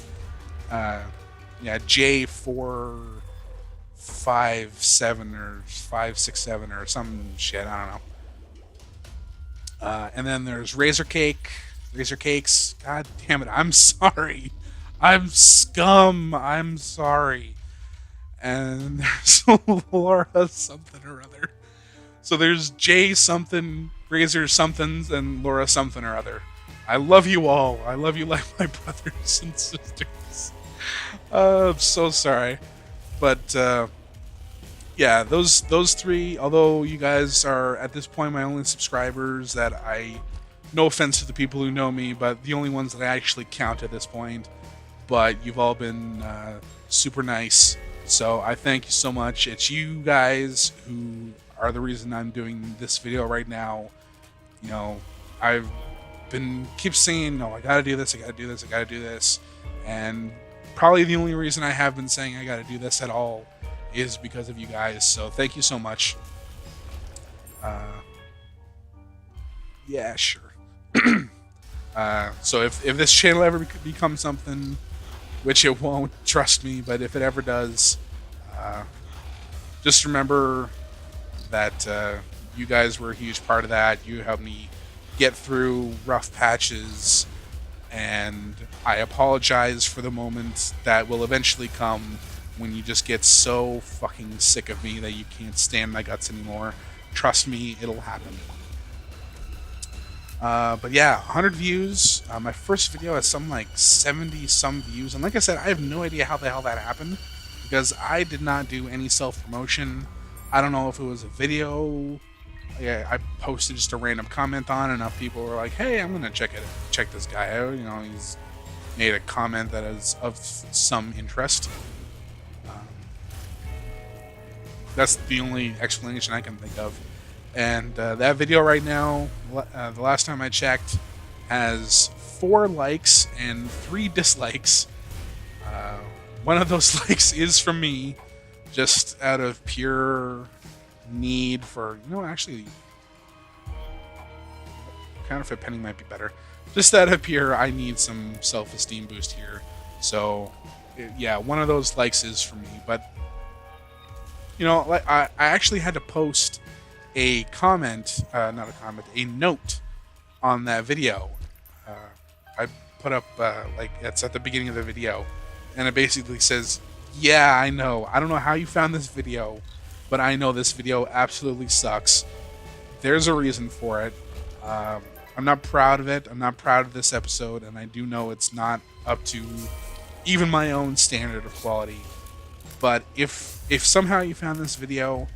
Speaker 2: yeah, J457 or 567 or some shit. I don't know. And then there's Razor Cakes. God damn it! I'm sorry. I'm scum. I'm sorry. And there's Laura something or other. So there's Jay something, Razor somethings, and Laura something or other. I love you all. I love you like my brothers and sisters. I'm so sorry. But yeah, those 3, although you guys are at this point my only subscribers that no offense to the people who know me, but the only ones that I actually count at this point. But you've all been super nice. So I thank you so much. It's you guys who are the reason I'm doing this video right now. You know, I've keep saying, no, I gotta do this, I gotta do this, I gotta do this. And probably the only reason I have been saying I gotta do this at all is because of you guys. So thank you so much. Yeah, sure. So if this channel ever becomes something, which it won't, trust me, but if it ever does, just remember that you guys were a huge part of that. You helped me get through rough patches, and I apologize for the moment that will eventually come when you just get so fucking sick of me that you can't stand my guts anymore. Trust me, it'll happen. But yeah, 100 views. My first video has some like 70 some views, and like I said, I have no idea how the hell that happened, because I did not do any self-promotion. I don't know if it was a video I posted just a random comment on, and enough people were like, hey, I'm gonna check this guy out. You know, he's made a comment that is of some interest. That's the only explanation I can think of. And that video right now, the last time I checked, has 4 likes and 3 dislikes. One of those likes is from me, just out of pure need for, actually, counterfeit penny might be better. Just out of pure, I need some self-esteem boost here. So, yeah, one of those likes is from me. But, I actually had to post a comment, a note on that video. I put up, it's at the beginning of the video, and it basically says, yeah, I know. I don't know how you found this video, but I know this video absolutely sucks. There's a reason for it. I'm not proud of it. I'm not proud of this episode, and I do know it's not up to even my own standard of quality. But if somehow you found this video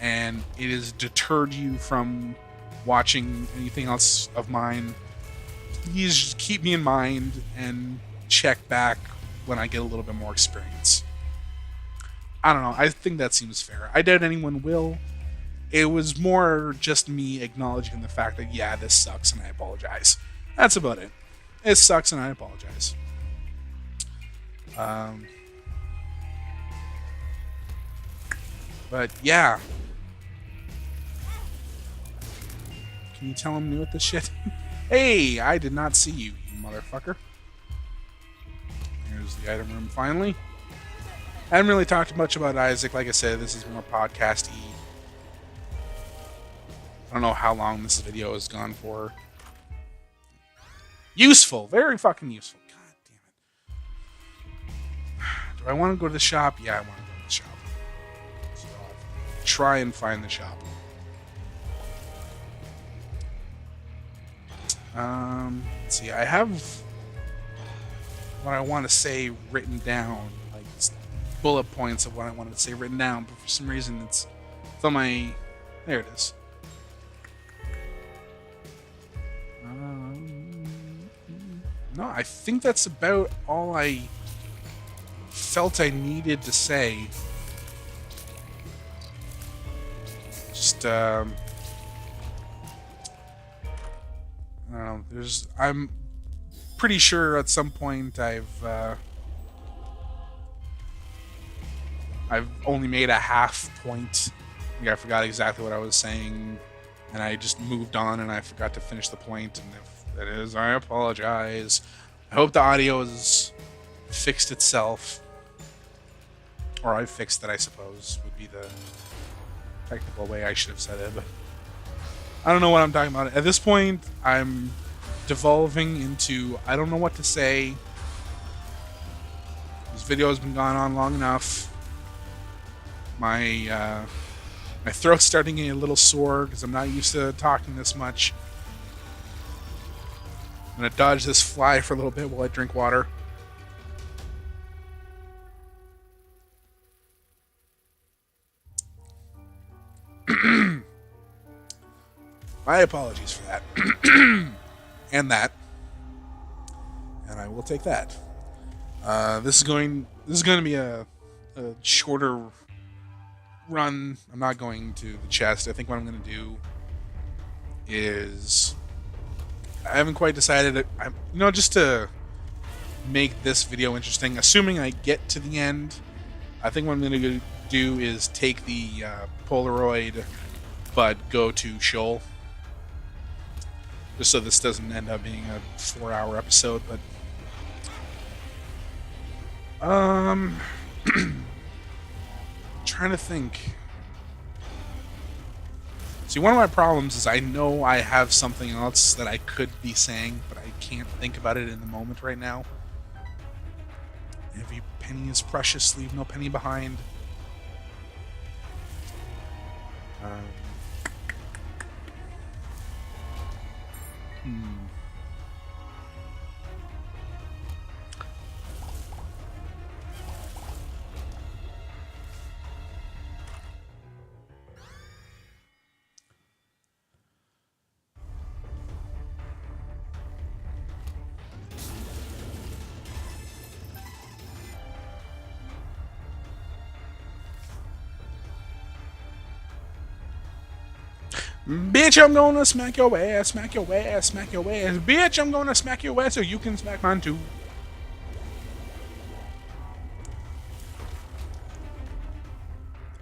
Speaker 2: and it has deterred you from watching anything else of mine, please just keep me in mind and check back when I get a little bit more experience. I don't know. I think that seems fair. I doubt anyone will. It was more just me acknowledging the fact that, yeah, this sucks and I apologize. That's about it. It sucks and I apologize. But yeah. Can you tell I'm new at this shit? Hey, I did not see you, you motherfucker. Here's the item room finally. I haven't really talked much about Isaac. Like I said, this is more podcasty. I don't know how long this video has gone for. Useful. Very fucking useful. God damn it. Do I want to go to the shop? Yeah, I want to go to the shop. So I'll try and find the shop. Let's see. I have what I want to say written down. Like bullet points of what I wanted to say written down. But for some reason, it's on my... There it is. No, I think that's about all I felt I needed to say. Just, I don't know, I'm pretty sure at some point I've only made a half point. I forgot exactly what I was saying, and I just moved on and I forgot to finish the point, and if that is, I apologize. I hope the audio has fixed itself. Or I fixed it, I suppose, would be the technical way I should have said it. But I don't know what I'm talking about. At this point, I'm devolving into I don't know what to say. This video has been going on long enough. My throat's starting to get a little sore because I'm not used to talking this much. I'm going to dodge this fly for a little bit while I drink water. My apologies for that. And that. And I will take that. This is going to be a shorter run. I'm not going to the chest. I think what I'm going to do is... I haven't quite decided. Just to make this video interesting, assuming I get to the end, I think what I'm going to do is take the Polaroid, but go to Shoal. just so this doesn't end up being a 4-hour episode. But trying to think. See, one of my problems is I know I have something else that I could be saying, but I can't think about it in the moment right now. Every penny is precious, leave no penny behind. Bitch, I'm gonna smack your ass, smack your ass, smack your ass. Bitch, I'm gonna smack your ass so you can smack mine too.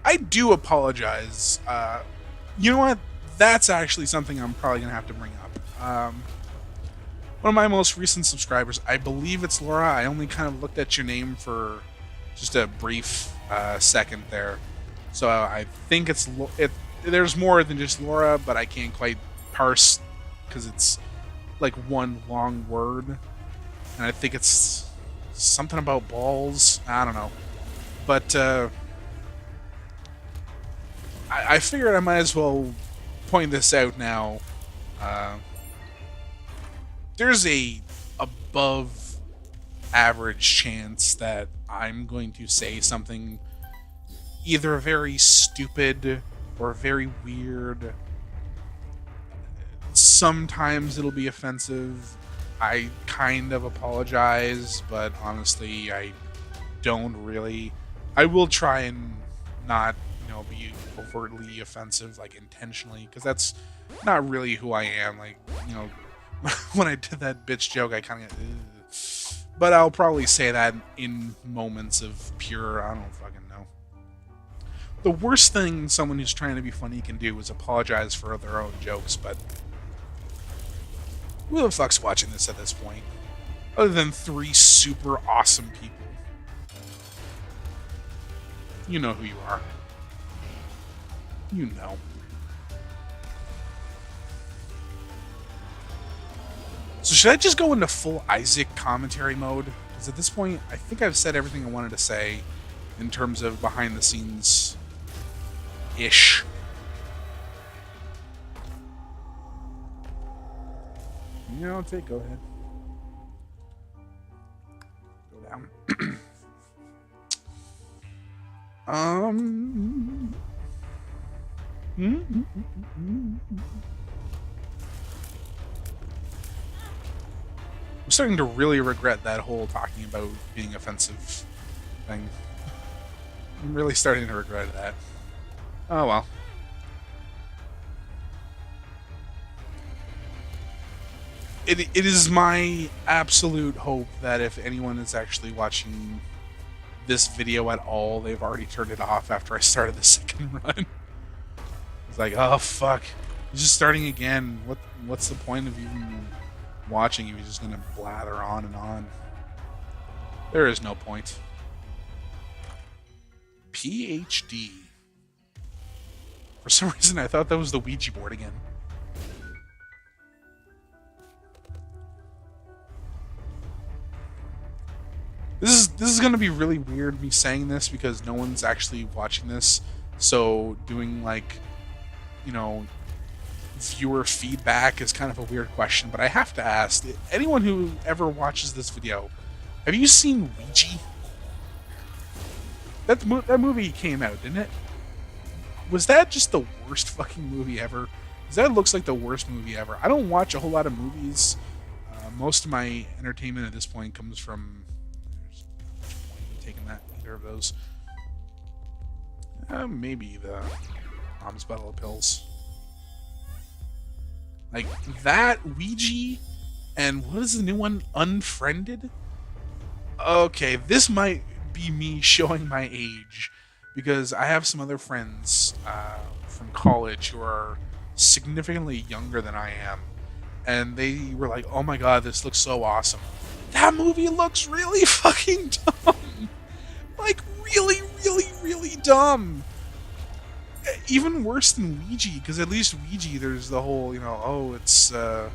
Speaker 2: I do apologize. You know what? That's actually something I'm probably gonna have to bring up. One of my most recent subscribers, I believe it's Laura. I only kind of looked at your name for just a brief second there. So I think there's more than just Laura, but I can't quite parse because it's like one long word. And I think it's something about balls. I don't know. But I figured I might as well point this out now. There's a above average chance that I'm going to say something either very stupid or very weird. Sometimes it'll be offensive. I kind of apologize, but honestly, I don't really. I will try and not, be overtly offensive, like intentionally, because that's not really who I am. Like, when I did that bitch joke, I kind of. But I'll probably say that in moments of pure, I don't fucking know. The worst thing someone who's trying to be funny can do is apologize for their own jokes, but who the fuck's watching this at this point? Other than 3 super awesome people. You know who you are. You know. So should I just go into full Isaac commentary mode? Because at this point, I think I've said everything I wanted to say in terms of behind the scenes ish. Yeah, go ahead. Go down. I'm starting to really regret that whole talking about being offensive thing. I'm really starting to regret that. Oh well. It is my absolute hope that if anyone is actually watching this video at all, they've already turned it off after I started the second run. It's like, oh fuck, he's just starting again. What's the point of even watching if you're just gonna blather on and on? There is no point. PhD. For some reason, I thought that was the Ouija board again. This is gonna be really weird me saying this because no one's actually watching this. So doing like, viewer feedback is kind of a weird question, but I have to ask, anyone who ever watches this video, have you seen Ouija? That movie came out, didn't it? Was that just the worst fucking movie ever? Because that looks like the worst movie ever. I don't watch a whole lot of movies. Most of my entertainment at this point comes from... There's not much point in taking that, either of those. Maybe the Mom's Bottle of Pills. Like, that, Ouija, and what is the new one? Unfriended? Okay, this might be me showing my age, because I have some other friends from college who are significantly younger than I am, and they were like, "Oh my god, this looks so awesome." That movie looks really fucking dumb. Like really, really, really dumb. Even worse than Ouija, because at least Ouija, there's the whole, it's the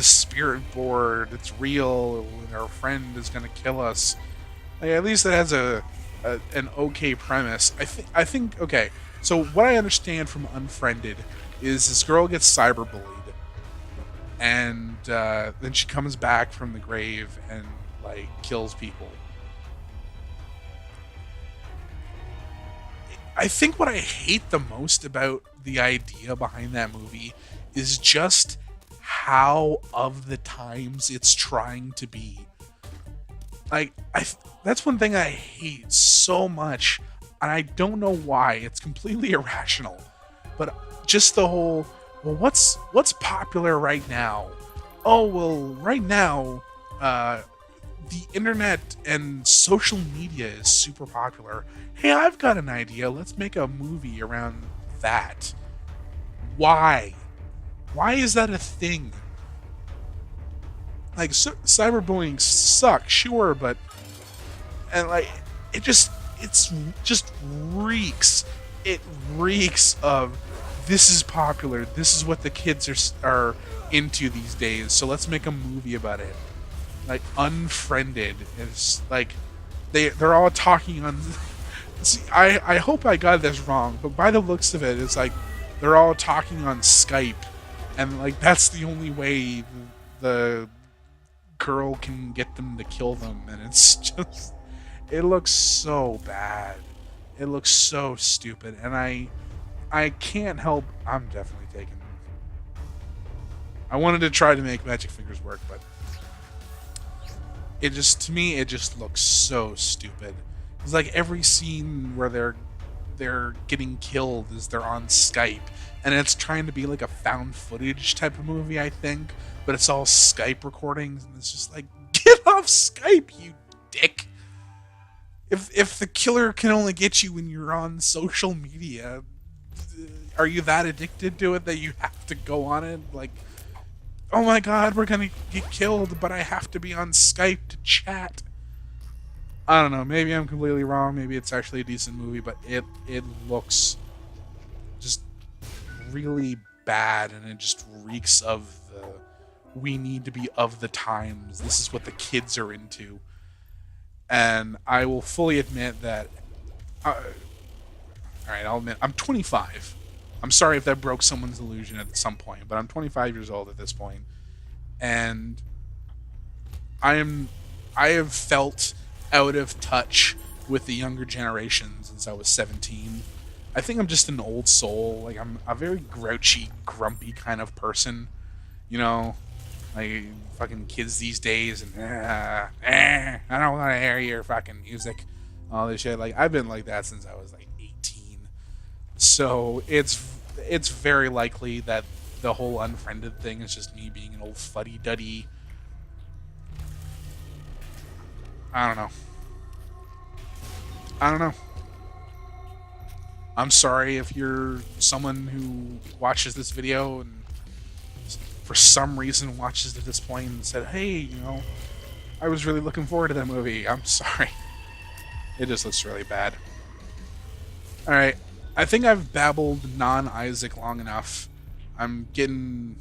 Speaker 2: spirit board, it's real, and our friend is gonna kill us. Like, at least it has an okay premise. I think okay. So what I understand from Unfriended is this girl gets cyberbullied, and then she comes back from the grave and like kills people. I think what I hate the most about the idea behind that movie is just how of the times it's trying to be. Like, that's one thing I hate so much, and I don't know why. It's completely irrational. But just the whole, well, what's popular right now? Oh, well, right now, the internet and social media is super popular. Hey, I've got an idea. Let's make a movie around that. Why? Why is that a thing? Like, cyberbullying sucks, sure, but it just reeks. It reeks of this is popular. This is what the kids are into these days. So let's make a movie about it. Like, Unfriended is like they're all talking on. See, I hope I got this wrong, but by the looks of it, it's like they're all talking on Skype, and like that's the only way the girl can get them to kill them, and it's just, it looks so bad. It looks so stupid, and I can't help. I'm definitely taking. I wanted to try to make magic fingers work, but it just, to me, it just looks so stupid. It's like every scene where they're getting killed is they're on Skype, and it's trying to be like a found footage type of movie, I think, but it's all Skype recordings, and it's just like, get off Skype, you dick. If the killer can only get you when you're on social media, are you that addicted to it that you have to go on it? Like, oh my god, we're gonna get killed, but I have to be on Skype to chat. I don't know, maybe I'm completely wrong, maybe it's actually a decent movie, but it looks just really bad, and it just reeks of we need to be of the times. This is what the kids are into. And I will fully admit that alright, I'll admit I'm 25. I'm sorry if that broke someone's illusion at some point, but I'm 25 years old at this point, and I have felt out of touch with the younger generation since I was 17. I think I'm just an old soul. Like, I'm a very grouchy, grumpy kind of person, you know, like fucking kids these days, and I don't want to hear your fucking music, all this shit. Like, I've been like that since I was like 18. So it's very likely that the whole Unfriended thing is just me being an old fuddy-duddy. I don't know. I'm sorry if you're someone who watches this video and for some reason watches to this point and said, hey, you know, I was really looking forward to that movie. I'm sorry. It just looks really bad. Alright, I think I've babbled non-Isaac long enough. I'm getting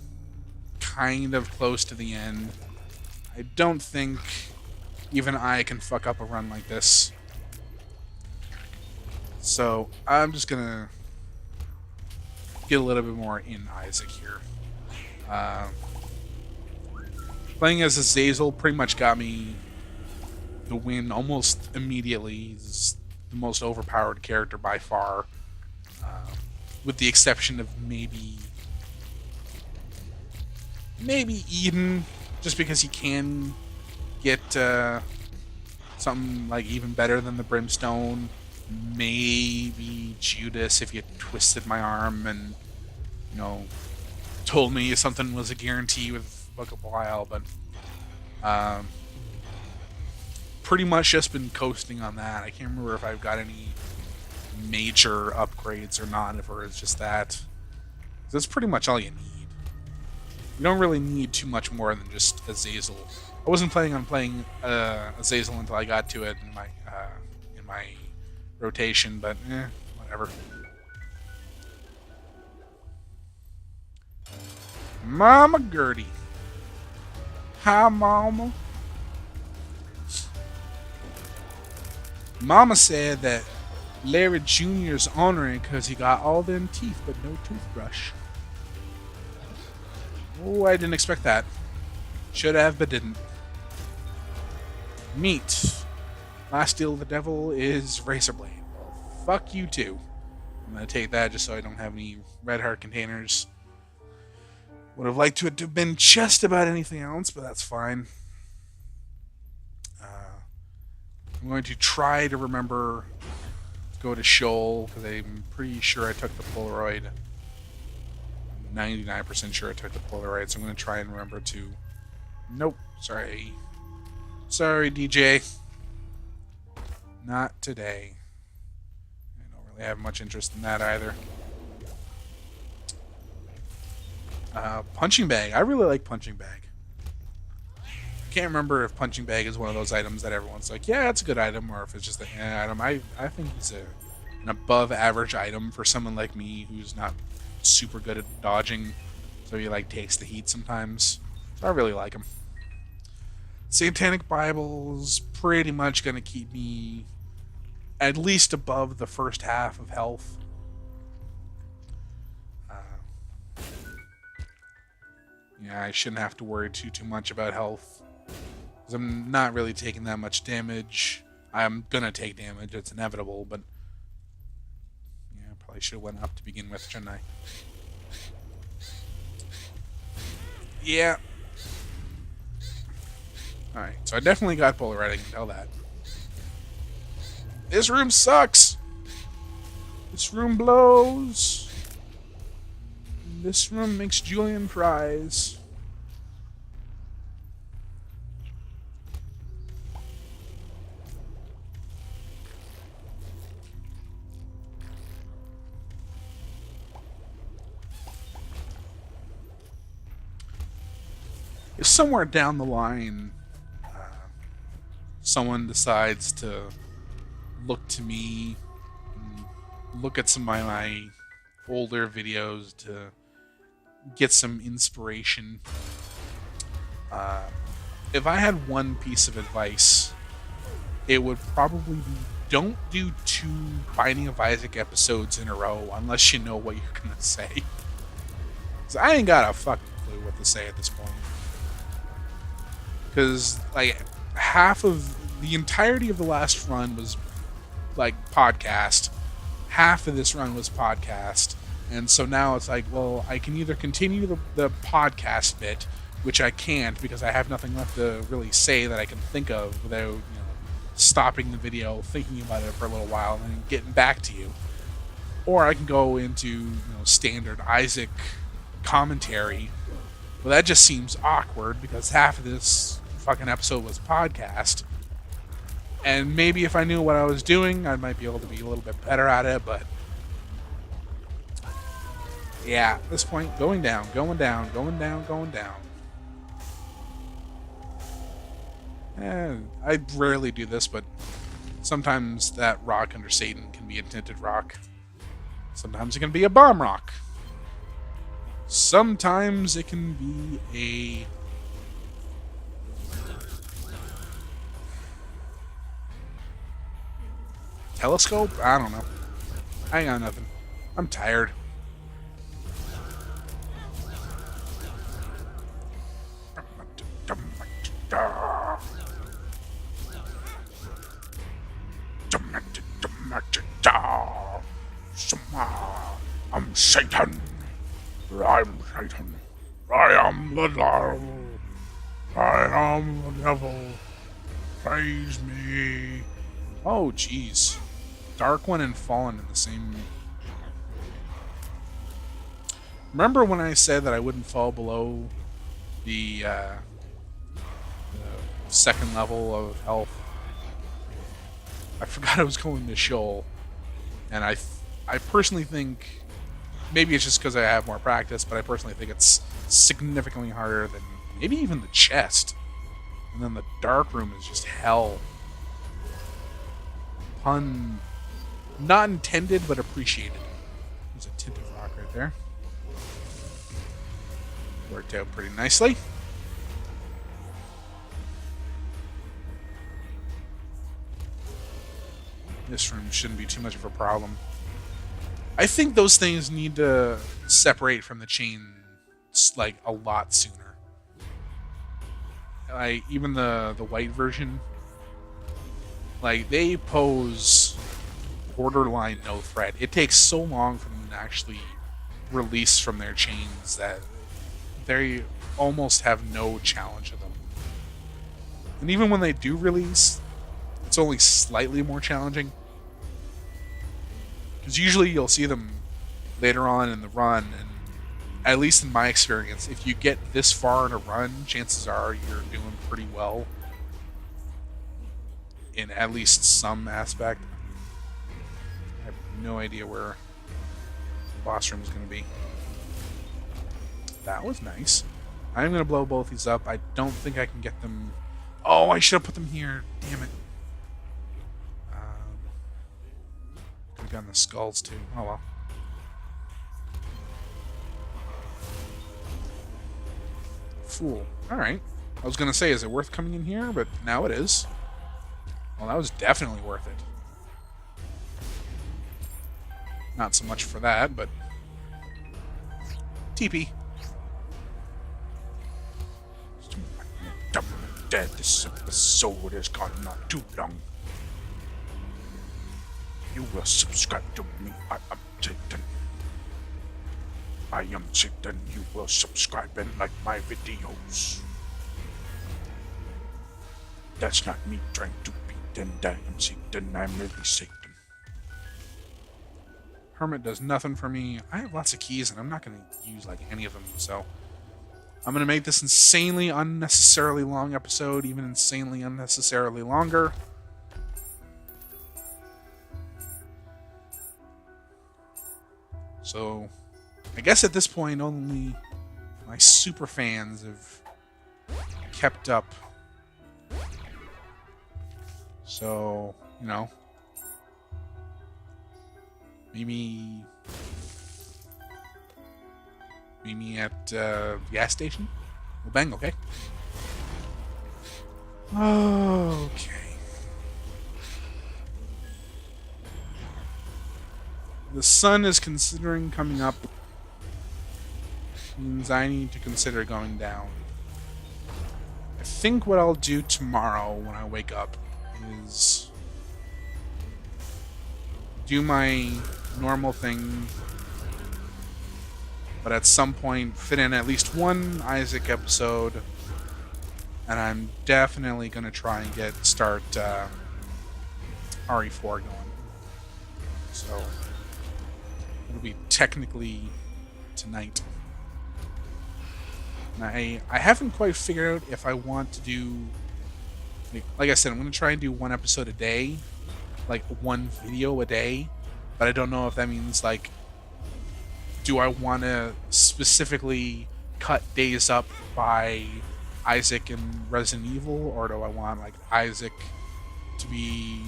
Speaker 2: kind of close to the end. I don't think even I can fuck up a run like this. So, I'm just gonna get a little bit more in Isaac here. Playing as Azazel pretty much got me the win almost immediately. He's the most overpowered character by far. With the exception of maybe Eden, just because he can get something like even better than the Brimstone. Maybe Judas if you twisted my arm and, you know, told me something was a guarantee with Book of Wild, but pretty much just been coasting on that. I can't remember if I've got any major upgrades or not, if it's just that. That's pretty much all you need. You don't really need too much more than just Azazel. I wasn't planning on playing Azazel until I got to it in my rotation, but whatever. Mama Gertie. Hi, Mama. Mama said that Larry Jr.'s honoring because he got all them teeth but no toothbrush. Oh, I didn't expect that. Should have, but didn't. Meat. Last deal of the devil is Razor Blade. Fuck you too. I'm gonna take that just so I don't have any red heart containers. Would have liked it to have been just about anything else, but that's fine. I'm going to try to remember to go to Shoal, because I'm pretty sure I took the Polaroid. I'm 99% sure I took the Polaroid, so I'm going to try and remember to... Nope, sorry. Sorry, DJ. Not today. I don't really have much interest in that either. Punching Bag. I really like Punching Bag. I can't remember if Punching Bag is one of those items that everyone's like, yeah, it's a good item, or if it's just an item. I think it's an above average item for someone like me who's not super good at dodging, so he like takes the heat sometimes. So I really like him. Satanic Bible's pretty much going to keep me at least above the first half of health. Yeah, I shouldn't have to worry too much about health, because I'm not really taking that much damage. I'm gonna take damage, it's inevitable, but yeah, I probably should have went up to begin with, shouldn't I? Yeah. Alright, so I definitely got Polaroid, I can tell that. This room sucks! This room blows! This room makes Julian fries. If somewhere down the line, someone decides to look to me, and look at some of my older videos to get some inspiration. If I had one piece of advice, it would probably be, don't do 2 Binding of Isaac episodes in a row unless you know what you're gonna say. 'Cause I ain't got a fucking clue what to say at this point. Because like half of the entirety of the last run was like podcast, half of this run was podcast. And so now it's like, well, I can either continue the podcast bit, which I can't because I have nothing left to really say that I can think of without, stopping the video, thinking about it for a little while, and then getting back to you. Or I can go into, standard Isaac commentary. Well, that just seems awkward because half of this fucking episode was podcast. And maybe if I knew what I was doing, I might be able to be a little bit better at it, but yeah, at this point, going down. I rarely do this, but sometimes that rock under Satan can be a tinted rock. Sometimes it can be a bomb rock. Sometimes it can be a... telescope? I don't know. I ain't got nothing. I'm tired. I'm Satan. I'm Satan. I am the devil. I am the devil. Praise me. Oh, jeez. Dark One and Fallen in the same... Remember when I said that I wouldn't fall below the second level of health? I forgot I was going to Shoal. And I personally think... Maybe it's just because I have more practice, but I personally think it's significantly harder than maybe even the chest. And then the dark room is just hell. Pun not intended, but appreciated. There's a tinted rock right there. Worked out pretty nicely. This room shouldn't be too much of a problem. I think those things need to separate from the chain like a lot sooner. Like even the white version, like they pose borderline no threat. It takes so long for them to actually release from their chains that they almost have no challenge to them. And even when they do release, it's only slightly more challenging. Because usually you'll see them later on in the run, and at least in my experience, if you get this far in a run, chances are you're doing pretty well in at least some aspect. I have no idea where the boss room is going to be. That was nice. I'm going to blow both these up. I don't think I can get them... Oh, I should have put them here. Damn it. Could have gotten the skulls too. Oh well. Fool. Alright. I was going to say, is it worth coming in here? But now it is. Well, that was definitely worth it. Not so much for that, but... TP. Dead. This episode has gone not too long. You will subscribe to me. I am Satan. I am Satan. You will subscribe and like my videos. That's not me trying to pretend I am Satan. I'm really Satan. Hermit does nothing for me. I have lots of keys and I'm not going to use like any of them, so I'm going to make this insanely unnecessarily long episode, even insanely unnecessarily longer. So, I guess at this point, only my super fans have kept up. So, you know, maybe at gas station? Well, bang, okay. Okay. The sun is considering coming up. Means I need to consider going down. I think what I'll do tomorrow when I wake up is do my normal thing, but at some point fit in at least one Isaac episode, and I'm definitely going to try and start RE4 going. So it'll be technically tonight. And I haven't quite figured out if I want to do, like I said, I'm going to try and do one episode a day, like one video a day, but I don't know if that means like, do I want to specifically cut days up by Isaac and Resident Evil, or do I want like Isaac to be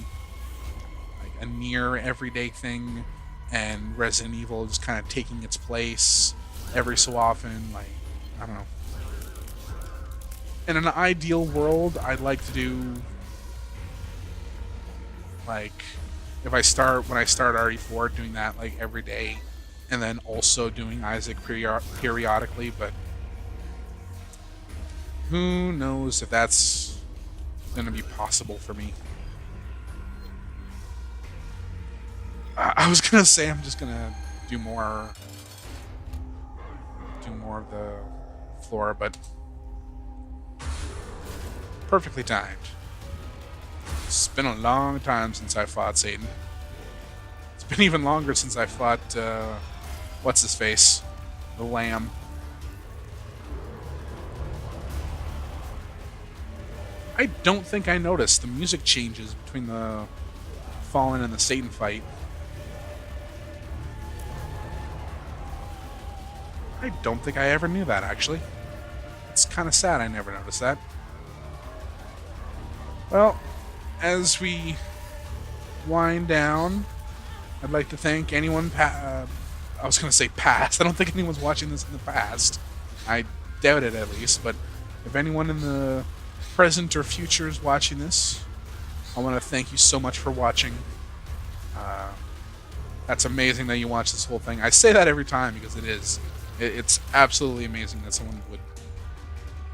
Speaker 2: like a near everyday thing and Resident Evil is kind of taking its place every so often? Like, I don't know. In an ideal world, I'd like to do like when I start RE4, doing that like every day, and then also doing Isaac periodically, but who knows if that's going to be possible for me. I was going to say I'm just going to do more of the floor, but perfectly timed. It's been a long time since I fought Satan. It's been even longer since I fought what's his face? The Lamb. I don't think I noticed the music changes between the Fallen and the Satan fight. I don't think I ever knew that, actually. It's kind of sad I never noticed that. Well, as we wind down, I'd like to thank anyone I was going to say past. I don't think anyone's watching this in the past. I doubt it, at least. But if anyone in the present or future is watching this, I want to thank you so much for watching. That's amazing that you watch this whole thing. I say that every time because it is. It's absolutely amazing that someone would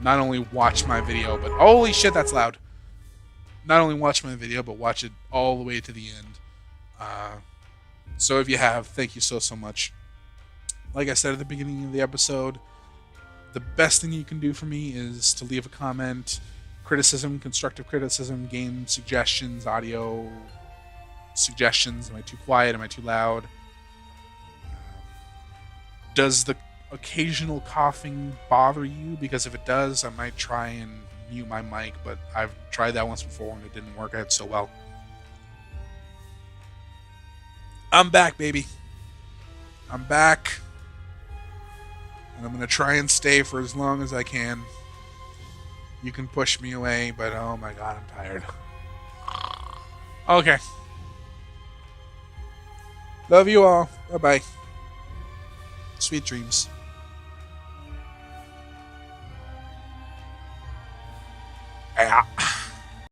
Speaker 2: not only watch my video, but holy shit, that's loud. Not only watch my video, but watch it all the way to the end. So if you have, thank you so much. Like I said at the beginning of the episode, the best thing you can do for me is to leave a comment, criticism, constructive criticism, game suggestions, audio suggestions. Am I too quiet? Am I too loud? Does the occasional coughing bother you? Because if it does, I might try and mute my mic, but I've tried that once before and it didn't work out so well. I'm back, baby. I'm back. And I'm going to try and stay for as long as I can. You can push me away, but oh my god, I'm tired. Okay. Love you all. Bye-bye. Sweet dreams.